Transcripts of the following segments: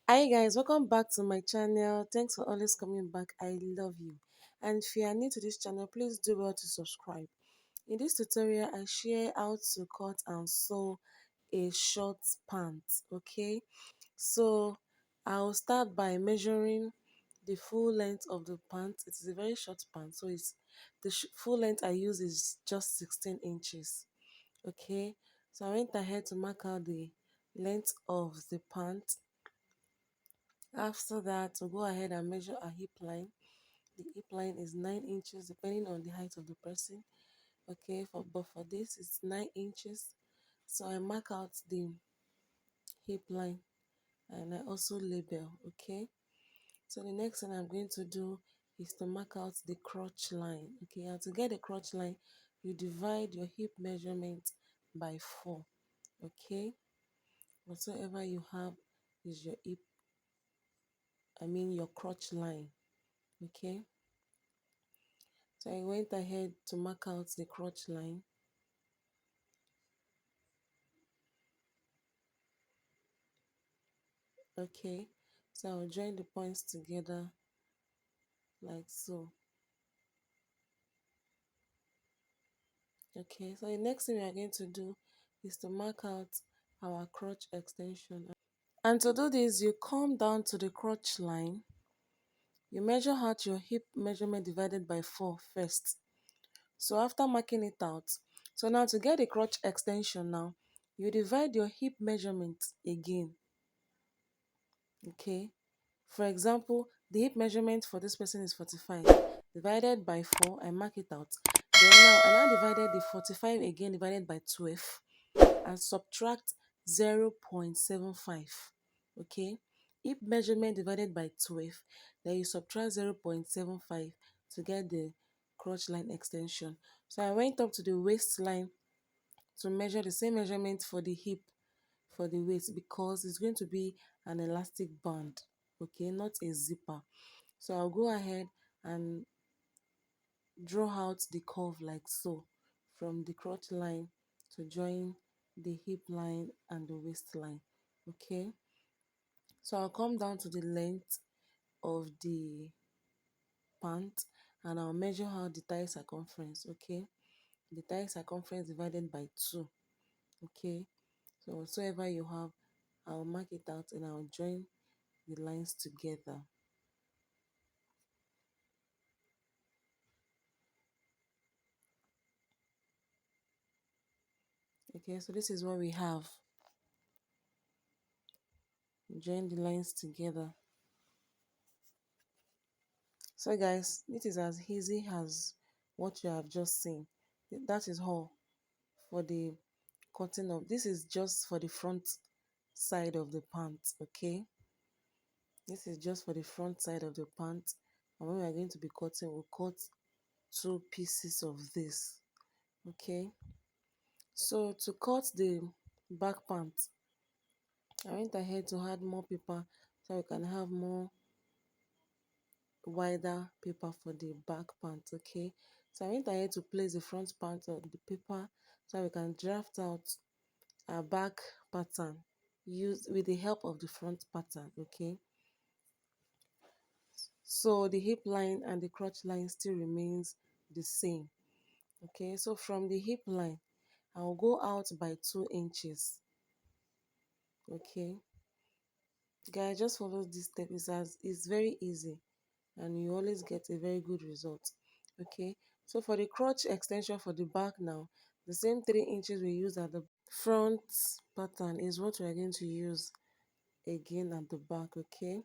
Hi guys, welcome back to my channel. Thanks for always coming back. I love you. And if you are new to this channel, please do well to subscribe. In this tutorial, I share how to cut and sew a short pant. Okay, so I'll start by measuring the full length of the pant. It is a very short pant, so it's the full length I use is just 16 inches. Okay, so I went ahead to mark out the length of the pant. After that, we'll go ahead and measure a hip line. The hip line is 9 inches depending on the height of the person. Okay, but for this it's 9 inches. So I mark out the hip line and I also label. Okay, so the next thing I'm going to do is to mark out the crotch line. Okay, and to get the crotch line, you divide your hip measurement by 4. Okay, whatsoever you have is your hip, your crotch line. Okay, so I went ahead to mark out the crotch line. Okay, so I'll join the points together like so. Okay, so the next thing we are going to do is to mark out our crotch extension. And to do this, you come down to the crotch line. You measure out your hip measurement divided by 4 first. So after marking it out, so now to get the crotch extension now, you divide your hip measurement again. Okay, for example, the hip measurement for this person is 45. Divided by 4, I mark it out. Then now, I now divided the 45 again divided by 12 and subtract 0.75. Okay, hip measurement divided by 12, then you subtract 0.75 to get the crotch line extension. So I went up to the waistline to measure the same measurement for the hip for the waist because it's going to be an elastic band, okay, not a zipper. So I'll go ahead and draw out the curve like so from the crotch line to join the hip line and the waistline. Okay, so I'll come down to the length of the pant and I'll measure out the thigh circumference. Okay, the thigh circumference divided by 2. Okay, so whatsoever you have, I'll mark it out and I'll join the lines together. Okay, so this is what we have. Join the lines together. So guys, it is as easy as what you have just seen. That is all for the cutting of. This is just for the front side of the pant. Okay, this is just for the front side of the pant, and when we are going to be cutting, we'll cut 2 pieces of this. Okay, so to cut the back pant, I went ahead to add more paper so we can have more wider paper for the back pant. Okay, so I went ahead to place the front part of the paper so we can draft out our back pattern used with the help of the front pattern. Okay, so the hip line and the crotch line still remains the same. Okay, so from the hip line I'll go out by 2 inches. Okay, guys, just follow this step. It's very easy and you always get a very good result. Okay, so for the crotch extension for the back now, the same 3 inches we use at the front pattern is what we are going to use again at the back. Okay,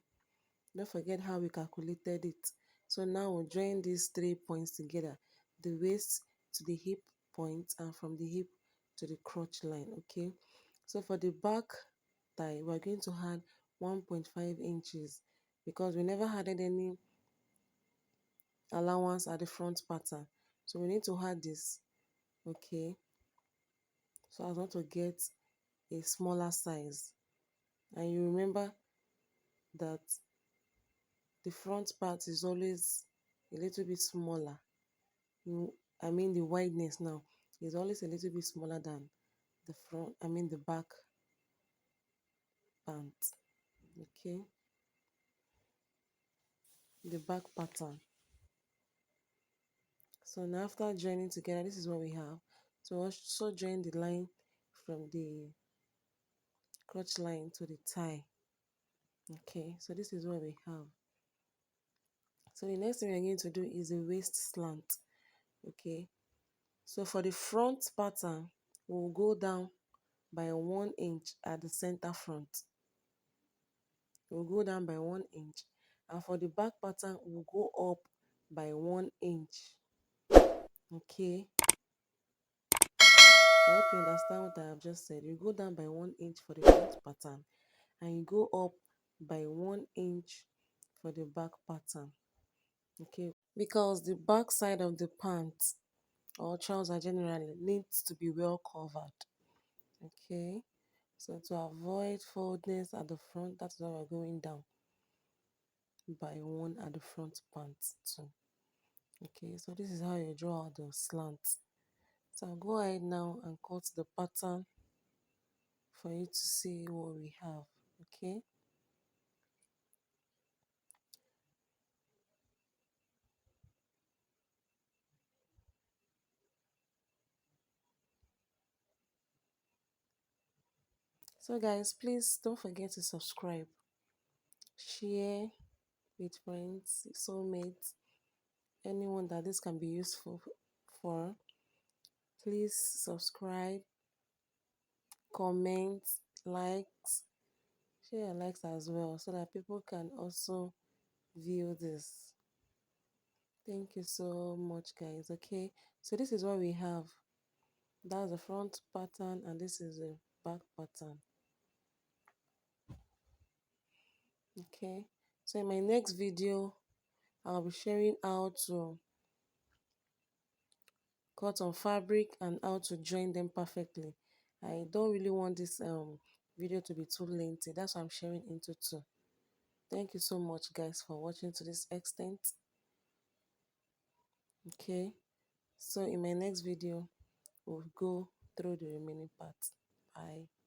don't forget how we calculated it. So now we'll join these 3 points together, the waist to the hip point and from the hip to the crotch line. Okay, so for the back thigh we're going to add 1.5 inches because we never added any allowance at the front pattern, so we need to add this. Okay, so I want to get a smaller size, and you remember that the front part is always a little bit smaller. The wideness now is always a little bit smaller than the front, the back pant. Okay, the back pattern. So now after joining together, this is what we have. So also join the line from the crotch line to the tie. Okay, so this is what we have. So the next thing we're going to do is a waist slant. Okay, so for the front pattern, we'll go down by 1 inch at the center front. We'll go down by 1 inch, and for the back pattern, we'll go up by 1 inch. Okay, I hope you understand what I have just said. You go down by 1 inch for the front pattern, and you go up by 1 inch for the back pattern. Okay, because the back side of the pants or trouser generally needs to be well covered. Okay, so to avoid foldness at the front, that's why we're going down by 1 at the front pants too. Okay, so this is how you draw out the slant. So I'll go ahead now and cut the pattern for you to see what we have. Okay, so guys, please don't forget to subscribe, share with friends, soulmates, anyone that this can be useful for. Please subscribe, comment, likes, share your likes as well so that people can also view this. Thank you so much, guys. Okay, so this is what we have. That's the front pattern, and this is the back pattern. Okay, so in my next video, I'll be sharing how to cut on fabric and how to join them perfectly. I don't really want this video to be too lengthy. That's why I'm sharing into two. Thank you so much, guys, for watching to this extent. Okay, so in my next video, we'll go through the remaining parts. Bye.